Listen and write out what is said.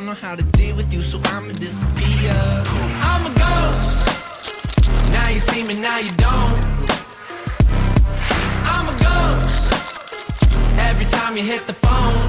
don't know how to deal with you, so I'ma disappear. I'm a ghost. Now you see me, now you don't. I'm a ghost. Every time you hit the phone.